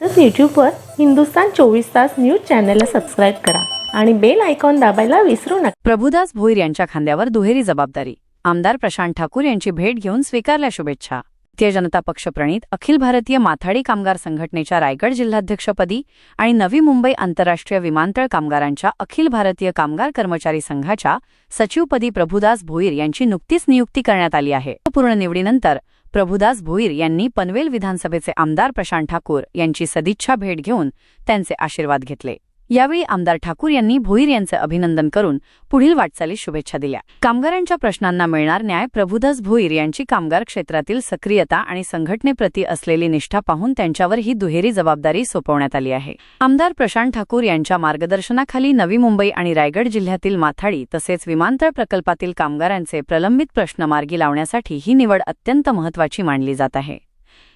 तसंच यूट्यूबवर हिंदुस्तान 24 तास न्यूज चॅनलला सबस्क्राईब करा आणि बेल आयकॉन दाबायला विसरू नका। प्रभुदास भोईर यांच्या खांद्यावर दुहेरी जबाबदारी। आमदार प्रशांत ठाकूर यांची भेट घेऊन स्वीकारल्या शुभेच्छा। भारतीय जनता पक्ष प्रणीत अखिल भारतीय माथाडी कामगार संघटनेच्या रायगड जिल्हाध्यक्षपदी आणि नवी मुंबई आंतरराष्ट्रीय विमानतळ कामगारांच्या अखिल भारतीय कामगार कर्मचारी संघाच्या सचिवपदी प्रभुदास भोईर यांची नुकतीच नियुक्ती करण्यात आली आहे। पूर्ण निवडीनंतर प्रभुदास भोईर यांनी पनवेल विधानसभेचे आमदार प्रशांत ठाकूर यांची सदिच्छा भेट घेऊन त्यांचे आशीर्वाद घेतले। यावेळी आमदार ठाकूर यांनी भोईर यांचे अभिनंदन करून पुढील वाटचालीस शुभेच्छा दिल्या। कामगारांच्या प्रश्नांना मिळणार न्याय। प्रभुदास भोईर यांची कामगार क्षेत्रातील सक्रियता आणि संघटनेप्रती असलेली निष्ठा पाहून त्यांच्यावर ही दुहेरी जबाबदारी सोपवण्यात आली आहे। आमदार प्रशांत ठाकूर यांच्या मार्गदर्शनाखाली नवी मुंबई आणि रायगड जिल्ह्यातील माथाडी तसेच विमानतळ प्रकल्पातील कामगारांचे प्रलंबित प्रश्न मार्गी लावण्यासाठी ही निवड अत्यंत महत्त्वाची मानली जात आहे।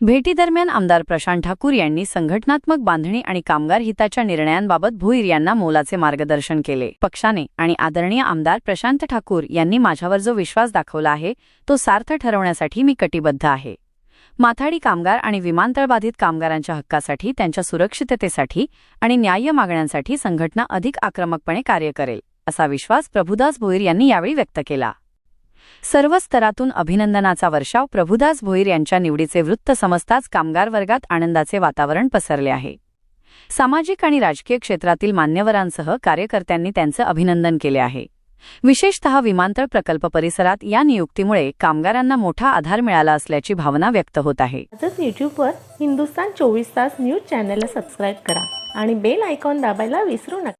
भेटीदरम्यान आमदार प्रशांत ठाकूर यांनी संघटनात्मक बांधणी आणि कामगार हिताच्या निर्णयांबाबत भोईर यांना मोलाचे मार्गदर्शन केले। पक्षाने आणि आदरणीय आमदार प्रशांत ठाकूर यांनी माझ्यावर जो विश्वास दाखवला आहे तो सार्थ ठरवण्यासाठी मी कटिबद्ध आहे। माथाडी कामगार आणि विमानतळ बाधित कामगारांच्या हक्कासाठी, त्यांच्या सुरक्षिततेसाठी आणि न्याय्य मागण्यांसाठी संघटना अधिक आक्रमकपणे कार्य करेल, असा विश्वास प्रभुदास भोईर यांनी यावेळी व्यक्त केला। सर्व स्तरातून अभिनंदनाचा वर्षाव। प्रभुदास भोईर यांच्या निवडीचे वृत्त समजताच कामगार वर्गात आनंदाचे वातावरण पसरले आहे। सामाजिक आणि राजकीय क्षेत्रातील मान्यवरांसह कार्यकर्त्यांनी त्यांचे अभिनंदन केले आहे। विशेषतः विमानतळ प्रकल्प परिसरात या नियुक्तीमुळे कामगारांना मोठा आधार मिळाला असल्याची भावना व्यक्त होत आहे। तसंच यूट्यूबवर हिंदुस्तान 24 तास न्यूज चॅनलला सबस्क्राईब करा आणि बेल आयकॉन दाबायला विसरू नका।